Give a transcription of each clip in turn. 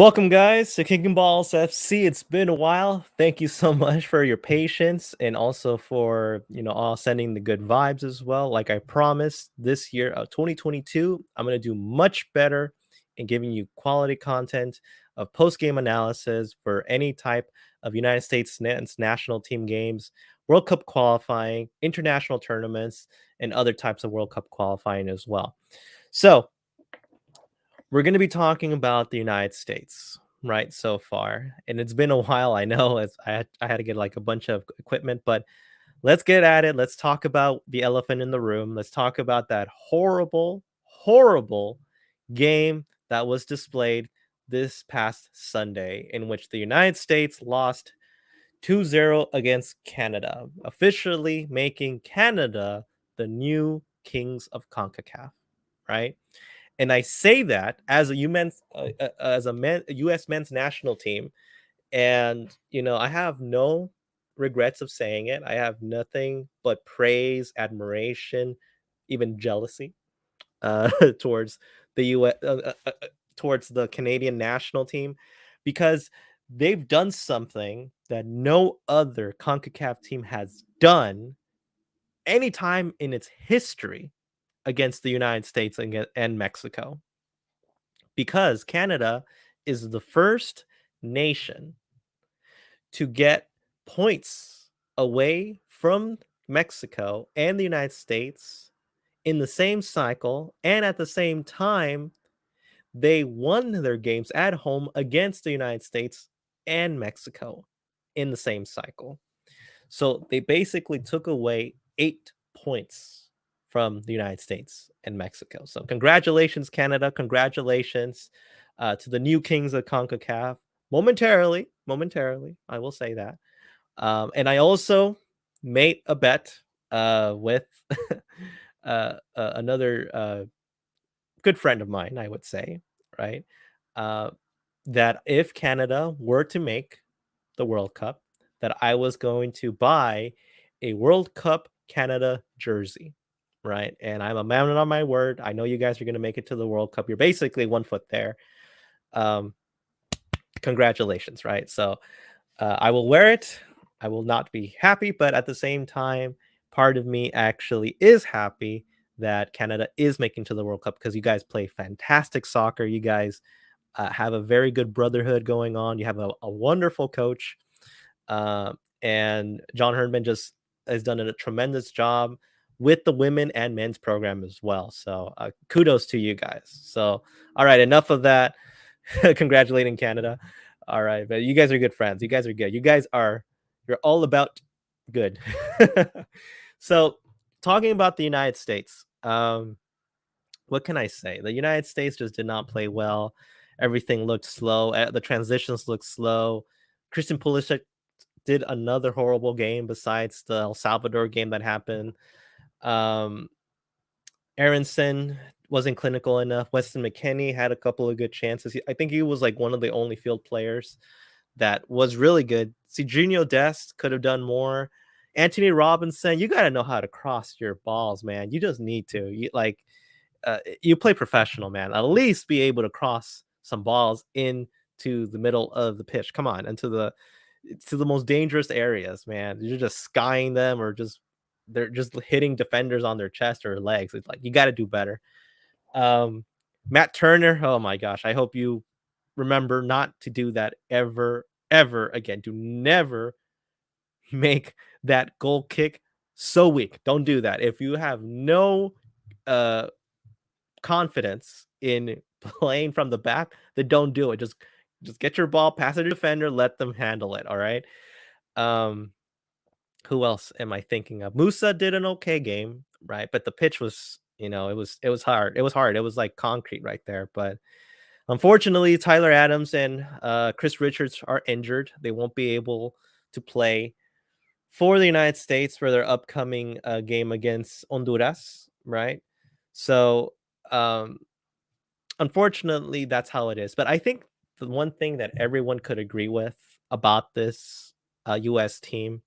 Welcome, guys, to Kicking Balls FC. It's been a while. Thank you so much for your patience and also for all sending the good vibes as well. Like I promised, this year, 2022, I'm gonna do much better in giving you quality content of post game analysis for any type of United States men's national team games, World Cup qualifying, international tournaments, and other types of World Cup qualifying as well. So we're going to be talking about the United States, right? So far, and it's been a while. I know, as I had to get like a bunch of equipment, but let's get at it. Let's talk about the elephant in the room. Let's talk about that horrible, horrible game that was displayed this past Sunday, in which the United States lost 2-0 against Canada, officially making Canada the new kings of CONCACAF, right? And I say that as a U.S. men's national team, and I have no regrets of saying it. I have nothing but praise, admiration, even jealousy towards the U.S. Towards the Canadian national team, because they've done something that no other CONCACAF team has done anytime in its history against the United States and Mexico, because Canada is the first nation to get points away from Mexico and the United States in the same cycle, and at the same time they won their games at home against the United States and Mexico in the same cycle. So they basically took away 8 points from the United States and Mexico. So congratulations, Canada. Congratulations to the new kings of CONCACAF. Momentarily, I will say that. And I also made a bet with another good friend of mine, I would say, right? Uh, that if Canada were to make the World Cup, that I was going to buy a World Cup Canada jersey, right? And I'm a man on my word. I know you guys are going to make it to the World Cup. You're basically 1 foot there. Um, Congratulations, right? So I will wear it. I will not be happy, but at the same time, part of me actually is happy that Canada is making to the World Cup, because you guys play fantastic soccer. You guys have a very good brotherhood going on. You have a wonderful coach, and John Herdman just has done a tremendous job with the women and men's program as well. So kudos to you guys. So all right, enough of that. Congratulating Canada. All right, but you guys are good friends. You guys are good. You're all about good. So talking about the United States, what can I say? The United States just did not play well. Everything looked slow. The transitions looked slow. Christian Pulisic did another horrible game besides the El Salvador game that happened. Um, Aronson wasn't clinical enough. Weston McKennie had a couple of good chances. I think he was like one of the only field players that was really good. Serginho Dest could have done more. Anthony Robinson, you got to know how to cross your balls, man. You just need to. You play professional, man. At least be able to cross some balls into the middle of the pitch. Come on, into the most dangerous areas, man. You're just skying them, or they're just hitting defenders on their chest or legs. It's like you got to do better. Um, Matt Turner, oh my gosh, I hope you remember not to do that ever again. Do never make that goal kick so weak. Don't do that. If you have no uh confidence in playing from the back, then don't do it. Just get your ball, pass it to defender, let them handle it. All right. Um, who else am I thinking of? Musa did an okay game, right? But the pitch was, it was hard. It was hard. It was like concrete right there. But unfortunately, Tyler Adams and Chris Richards are injured. They won't be able to play for the United States for their upcoming game against Honduras, right? So um, unfortunately, that's how it is. But I think the one thing that everyone could agree with about this U.S. team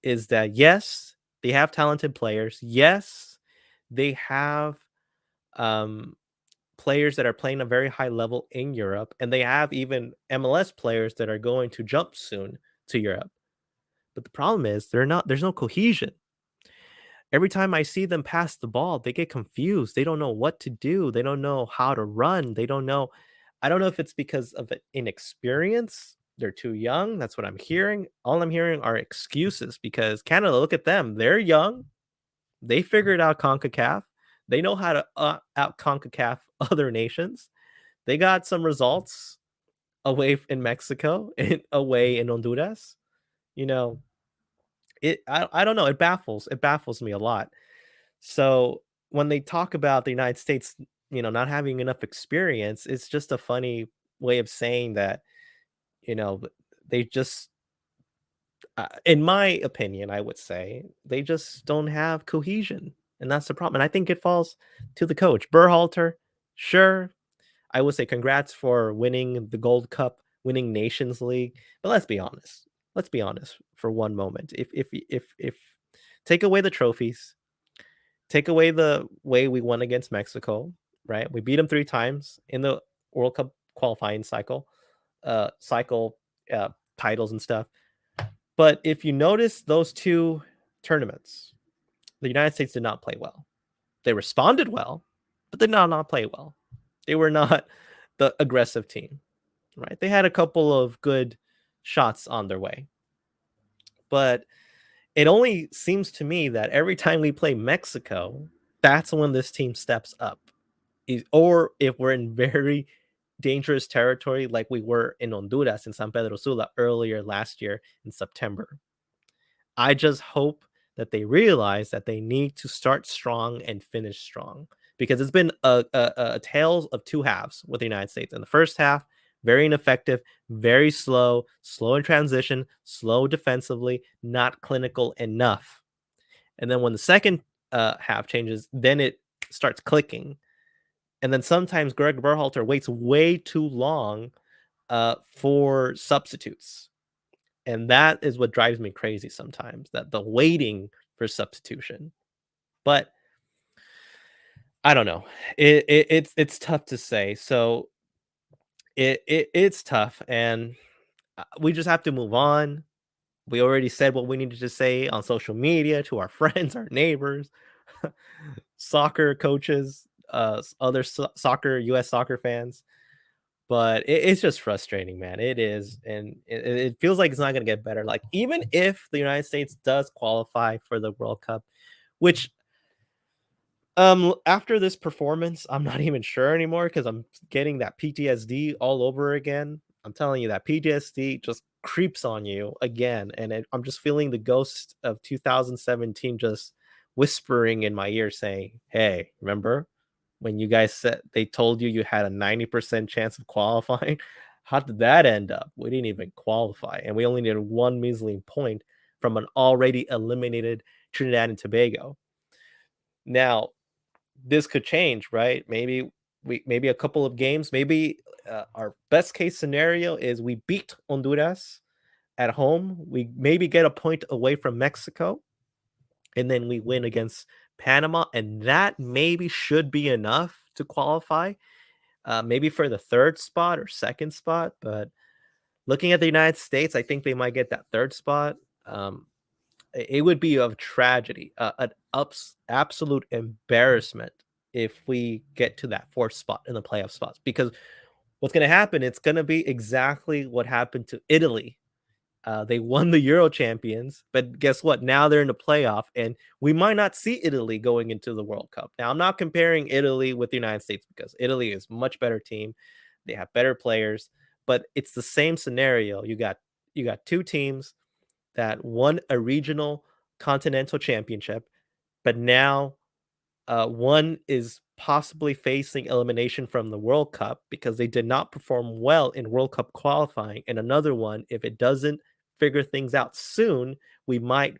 is that, yes, they have talented players. Yes, they have um, players that are playing a very high level in Europe, and they have even MLS players that are going to jump soon to Europe. But the problem is there's no cohesion. Every time I see them pass the ball, they get confused. They don't know what to do. They don't know how to run. They don't know. I don't know if it's because of inexperience. They're too young. That's what I'm hearing. All I'm hearing are excuses because Canada, look at them. They're young. They figured out CONCACAF. They know how to out CONCACAF other nations. They got some results away in Mexico and away in Honduras. You know, I don't know. It baffles me a lot. So when they talk about the United States, not having enough experience, it's just a funny way of saying that, you know, they just, in my opinion, I would say they just don't have cohesion. And that's the problem. And I think it falls to the coach. Berhalter, sure, I would say congrats for winning the Gold Cup, winning Nations League. But let's be honest. Let's be honest for one moment. If take away the trophies, take away the way we won against Mexico, right? We beat them 3 times in the World Cup qualifying cycle, uh, titles and stuff. But if you notice those 2 tournaments, the United States did not play well. They responded well, but they did not play well. They were not the aggressive team, right? They had a couple of good shots on their way. But it only seems to me that every time we play Mexico, that's when this team steps up. Or if we're in very dangerous territory like we were in Honduras in San Pedro Sula earlier last year in September. I just hope that they realize that they need to start strong and finish strong because it's been a tales of 2 halves with the United States. In the first half, very ineffective, very slow in transition, slow defensively, not clinical enough. And then when the second half changes, then it starts clicking. And then sometimes Greg Berhalter waits way too long for substitutes. And that is what drives me crazy sometimes, that the waiting for substitution. But I don't know. It's tough to say. So it's tough, and we just have to move on. We already said what we needed to say on social media to our friends, our neighbors, soccer coaches, other soccer US soccer fans. But it's just frustrating, man. It is, and it feels like it's not gonna get better. Like, even if the United States does qualify for the World Cup, which, after this performance, I'm not even sure anymore because 'cause I'm getting that PTSD all over again. I'm telling you that PTSD just creeps on you again, and I'm just feeling the ghost of 2017 just whispering in my ear saying, "Hey, remember when you guys said they told you you had a 90% chance of qualifying? How did that end up? We didn't even qualify, and we only needed 1 measly point from an already eliminated Trinidad and Tobago." Now, this could change, right? Maybe a couple of games, maybe our best case scenario is we beat Honduras at home. We maybe get a point away from Mexico, and then we win against Panama, and that maybe should be enough to qualify, maybe for the 3rd spot or 2nd spot. But looking at the United States, I think they might get that 3rd spot. It would be a tragedy, an absolute embarrassment if we get to that 4th spot in the playoff spots. Because what's going to happen? It's going to be exactly what happened to Italy. They won the Euro champions, but guess what? Now they're in the playoff, and we might not see Italy going into the World Cup. Now, I'm not comparing Italy with the United States because Italy is a much better team. They have better players, but it's the same scenario. You got 2 teams that won a regional continental championship, but now one is possibly facing elimination from the World Cup because they did not perform well in World Cup qualifying. And another one, if it doesn't figure things out soon, we might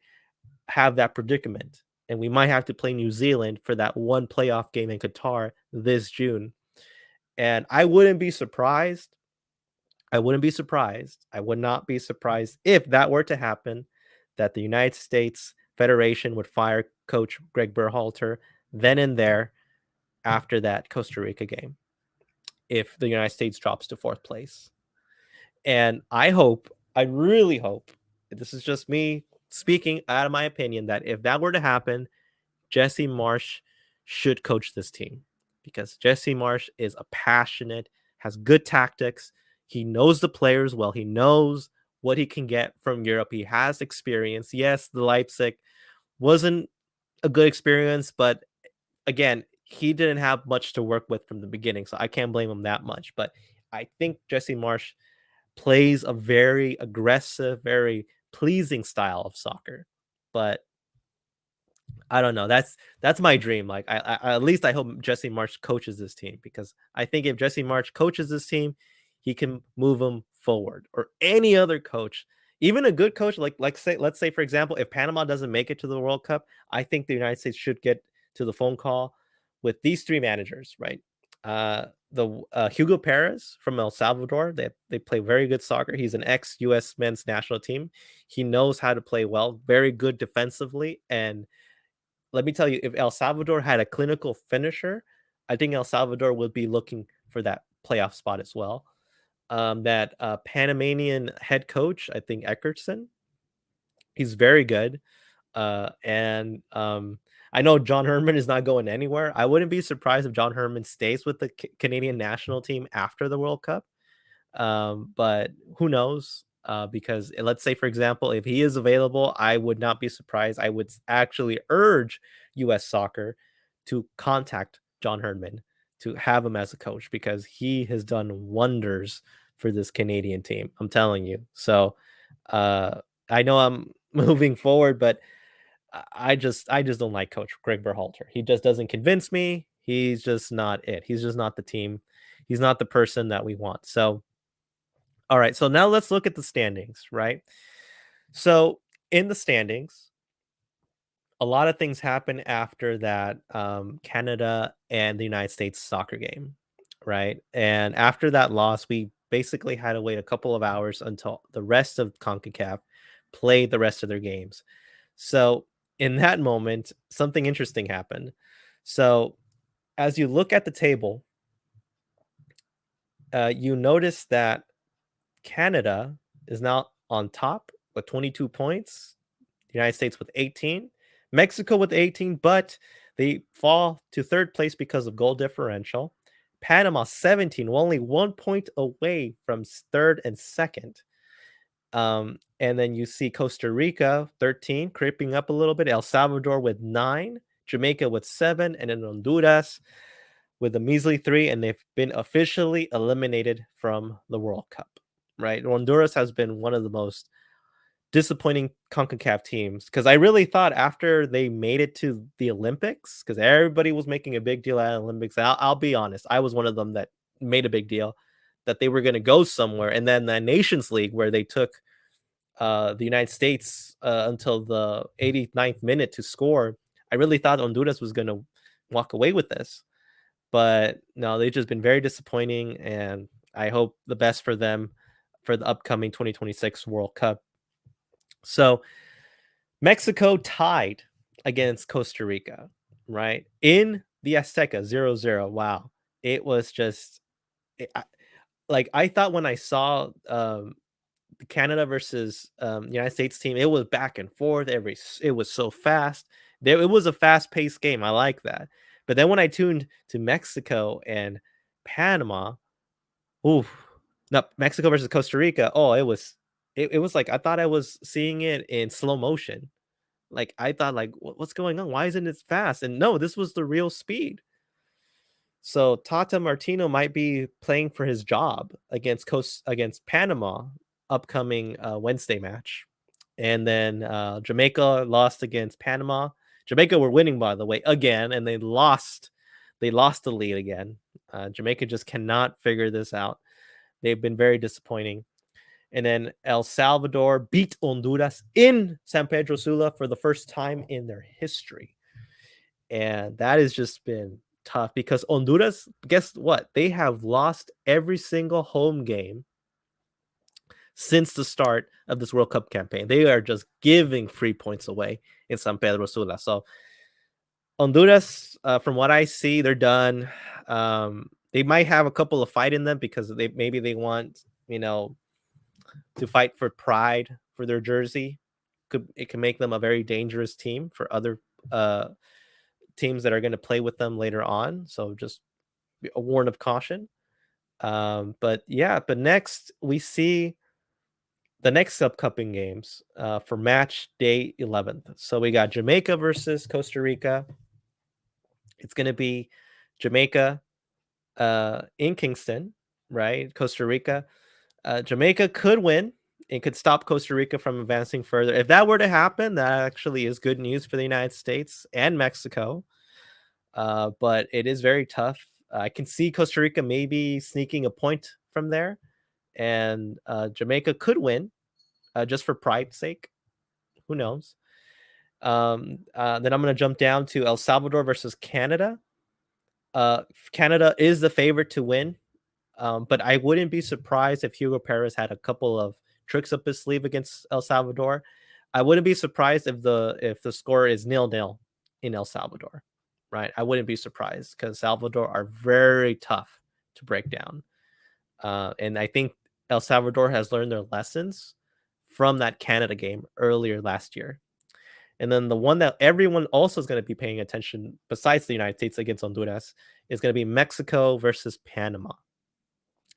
have that predicament. And we might have to play New Zealand for that one playoff game in Qatar this June. And I wouldn't be surprised. I wouldn't be surprised. I would not be surprised if that were to happen, that the United States Federation would fire coach Greg Berhalter then and there after that Costa Rica game. if the United States drops to 4th place. And I really hope, this is just me speaking out of my opinion, that if that were to happen, Jesse Marsh should coach this team, because Jesse Marsh is a passionate, has good tactics. He knows the players well. He knows what he can get from Europe. He has experience. Yes, the Leipzig wasn't a good experience, but again, he didn't have much to work with from the beginning, so I can't blame him that much. But I think Jesse Marsh plays a very aggressive, very pleasing style of soccer. But I don't know. That's my dream. Like at least I hope Jesse March coaches this team, because I think if Jesse March coaches this team, he can move them forward. Or any other coach, even a good coach, like say let's say for example, if Panama doesn't make it to the World Cup, I think the United States should get to the phone call with these three managers, right? The Hugo Perez from El Salvador. They play very good soccer. He's an ex U.S. men's national team. He knows how to play well, very good defensively, and let me tell you, if El Salvador had a clinical finisher, I think El Salvador would be looking for that playoff spot as well. That Panamanian head coach, I think Eckertson, he's very good. And I know John Herman is not going anywhere. I wouldn't be surprised if John Herman stays with the Canadian national team after the World Cup. But who knows? Because let's say, for example, if he is available, I would not be surprised. I would actually urge U.S. Soccer to contact John Herdman to have him as a coach, because he has done wonders for this Canadian team. I'm telling you. So I know I'm moving forward, but I just don't like Coach Greg Berhalter. He just doesn't convince me. He's just not it. He's just not the team. He's not the person that we want. So all right, so now let's look at the standings, right? So in the standings, a lot of things happen after that Canada and the United States soccer game, right? And after that loss, we basically had to wait a couple of hours until the rest of CONCACAF played the rest of their games. So in that moment, something interesting happened. So as you look at the table, you notice that Canada is now on top with 22 points. The United States with 18. Mexico with 18, but they fall to 3rd place because of goal differential. Panama 17, only 1 point away from 3rd and 2nd. And then you see Costa Rica 13, creeping up a little bit. El Salvador with 9. Jamaica with 7. And then Honduras with a measly 3. And they've been officially eliminated from the World Cup, right? Honduras has been one of the most disappointing CONCACAF teams, because I really thought after they made it to the Olympics, because everybody was making a big deal out of Olympics. I'll be honest, I was one of them that made a big deal that they were going to go somewhere. And then the Nations League, where they took the United States until the 89th minute to score, I really thought Honduras was going to walk away with this. But no, they've just been very disappointing, and I hope the best for them for the upcoming 2026 World Cup. So Mexico tied against Costa Rica, right? In the Azteca 0-0. Wow. It was just I thought when I saw the Canada versus United States team, it was back and forth. It was so fast. It was a fast-paced game. I like that. But then when I tuned to Mexico and Panama, ooh, no, Mexico versus Costa Rica. Oh, it was like I thought I was seeing it in slow motion. Like I thought, like, what's going on? Why isn't it fast? And no, this was the real speed. So Tata Martino might be playing for his job against Panama upcoming Wednesday match. And then Jamaica lost against Panama. Jamaica were winning, by the way, again, and they lost. They lost the lead again. Jamaica just cannot figure this out. They've been very disappointing. And then El Salvador beat Honduras in San Pedro Sula for the first time in their history. And that has just been tough, because Honduras, guess what? They have lost every single home game since the start of this World Cup campaign. They are just giving free points away in San Pedro Sula. So Honduras, from what I see, they're done. They might have a couple of fight in them because they want, to fight for pride for their jersey. It can make them a very dangerous team for other uh teams that are going to play with them later on. So just a warn of caution. But yeah, but next we see the next upcoming games for match day 11th. So we got Jamaica versus Costa Rica. It's going to be Jamaica in Kingston, right? Costa Rica. Jamaica could win. It could stop Costa Rica from advancing further. If that were to happen, that actually is good news for the United States and Mexico. But it is very tough. I can see Costa Rica maybe sneaking a point from there, and Jamaica could win just for pride's sake. Who knows? Then I'm going to jump down to El Salvador versus Canada. Canada is the favorite to win, but I wouldn't be surprised if Hugo Perez had a couple of tricks up his sleeve against El Salvador. I wouldn't be surprised if the score is 0-0 in El Salvador, right? I wouldn't be surprised because Salvador are very tough to break down, and I think El Salvador has learned their lessons from that Canada game earlier last year. And then the one that everyone also is going to be paying attention, besides the United States against Honduras, is going to be Mexico versus Panama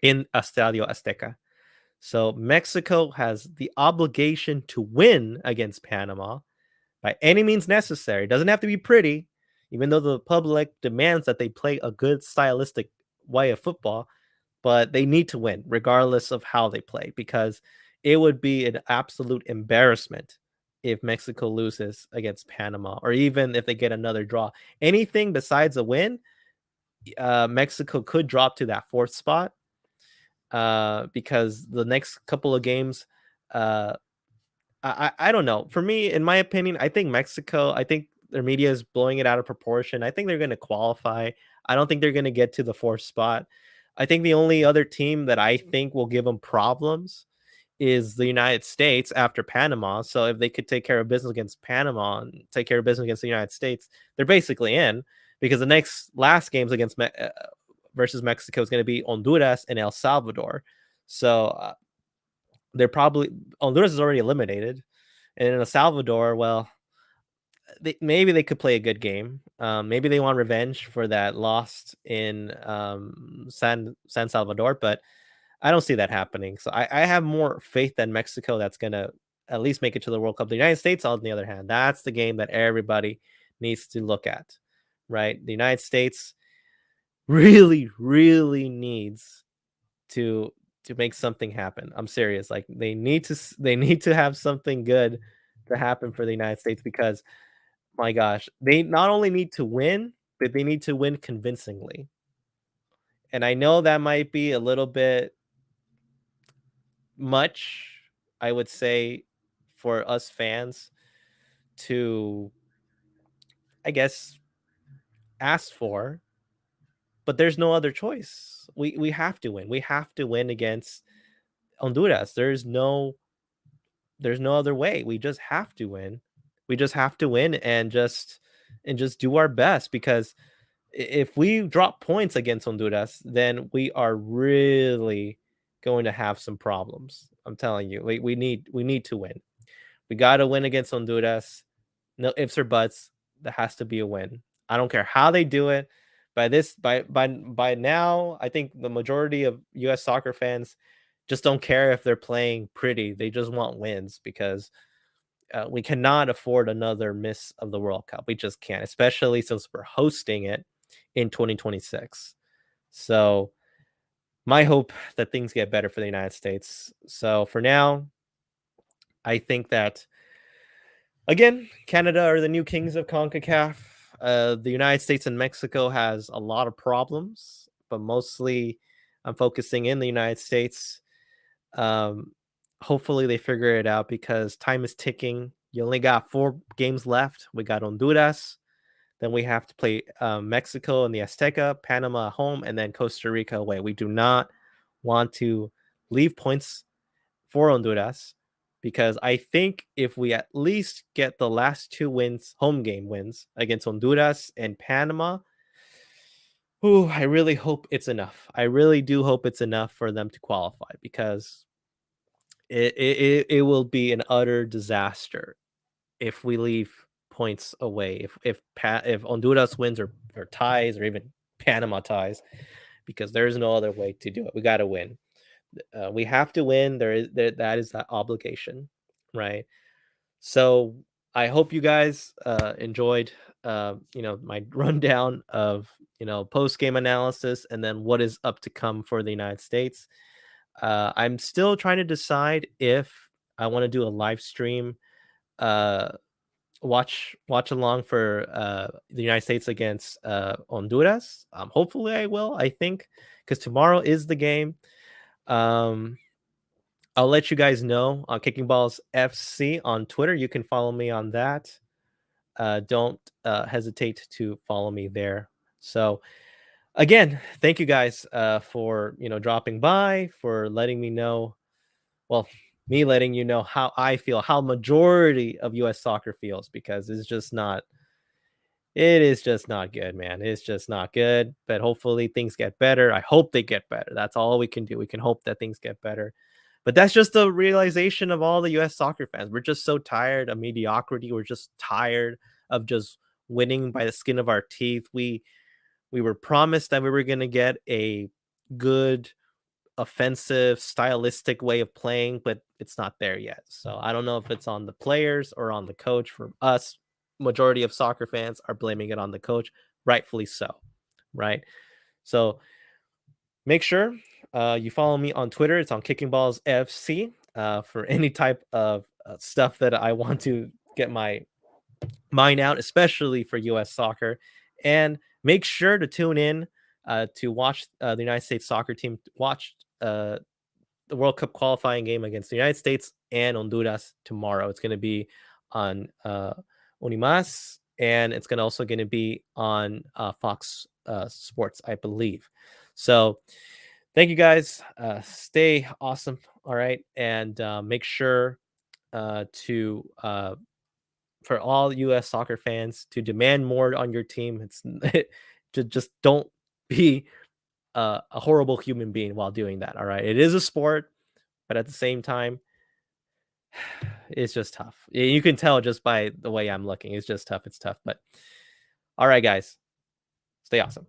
in Estadio Azteca. So Mexico has the obligation to win against Panama by any means necessary. It doesn't have to be pretty, even though the public demands that they play a good stylistic way of football, but they need to win regardless of how they play because it would be an absolute embarrassment if Mexico loses against Panama or even if they get another draw. Anything besides a win, Mexico could drop to that fourth spot because the next couple of games, uh, I don't know. For me, in my opinion, I think Mexico, I think their media is blowing it out of proportion. I think they're going to qualify. I don't think they're going to get to the fourth spot. I think the only other team that I think will give them problems is the United States after Panama. So if they could take care of business against Panama and take care of business against the United States, they're basically in because the next last games against versus Mexico is going to be Honduras and El Salvador. So they're probably Honduras is already eliminated, and in El Salvador, well, maybe they could play a good game. Maybe they want revenge for that lost in San Salvador, but I don't see that happening. So I have more faith than Mexico that's gonna at least make it to the World Cup. The United States, on the other hand, that's the game that everybody needs to look at, right? The United States really, really needs to make something happen. I'm serious. Like they need to have something good to happen for the United States because my gosh, they not only need to win, but they need to win convincingly. And I know that might be a little bit much, I would say, for us fans to, I guess, ask for, but there's no other choice. We have to win. We have to win against Honduras. There's no other way. We just have to win. We just have to win and just do our best because if we drop points against Honduras, then we are really going to have some problems. I'm telling you, we need to win. We got to win against Honduras. No ifs or buts. That has to be a win. I don't care how they do it. By now, I think the majority of U.S. soccer fans just don't care if they're playing pretty. They just want wins because we cannot afford another miss of the World Cup. We just can't, especially since we're hosting it in 2026. So my hope that things get better for the United States. So for now, I think that again, Canada are the new kings of CONCACAF. The United States and Mexico has a lot of problems, but mostly I'm focusing in the United States. Um, Hopefully they figure it out because time is ticking. You only got 4 games left. We got Honduras, then we have to play Mexico in the Azteca, Panama at home, and then Costa Rica away. We do not want to leave points for Honduras because I think if we at least get the last 2 wins, home game wins against Honduras and Panama, Ooh, I really hope it's enough. I really do hope it's enough for them to qualify because it will be an utter disaster if we leave points away. If Honduras wins or ties or even Panama ties, because there is no other way to do it. We got to win. We have to win. That is that obligation, right? So I hope you guys enjoyed, my rundown of post game analysis and then what is up to come for the United States. I'm still trying to decide if I want to do a live stream, uh, watch along for the United States against Honduras. Hopefully, I will. I think because tomorrow is the game. Um, I'll let you guys know on Kicking Balls FC on Twitter. You can follow me on that. Don't hesitate to follow me there. So again, thank you guys for dropping by, for letting me know. Well, me letting you know how I feel, how majority of U.S. soccer feels, because it's just not. It is just not good, man. It's just not good. But hopefully things get better. I hope they get better. That's all we can do. We can hope that things get better. But that's just the realization of all the US soccer fans. We're just so tired of mediocrity. We're just tired of just winning by the skin of our teeth. We were promised that we were going to get a good offensive stylistic way of playing, but it's not there yet. So I don't know if it's on the players or on the coach. For us, majority of soccer fans are blaming it on the coach, rightfully so, right? So make sure you follow me on Twitter. It's on Kicking Balls FC for any type of stuff that I want to get my mind out, especially for US soccer. And make sure to tune in to watch the United States soccer team watch the World Cup qualifying game against the United States and Honduras tomorrow. It's going to be on Unimas, and it's also going to be on Fox Sports, I believe. So thank you guys. Stay awesome. All right. And make sure to for all US soccer fans to demand more on your team. It's to just don't be a horrible human being while doing that. All right. It is a sport, but at the same time, it's just tough. You can tell just by the way I'm looking. It's just tough. It's tough. But all right, guys, stay awesome.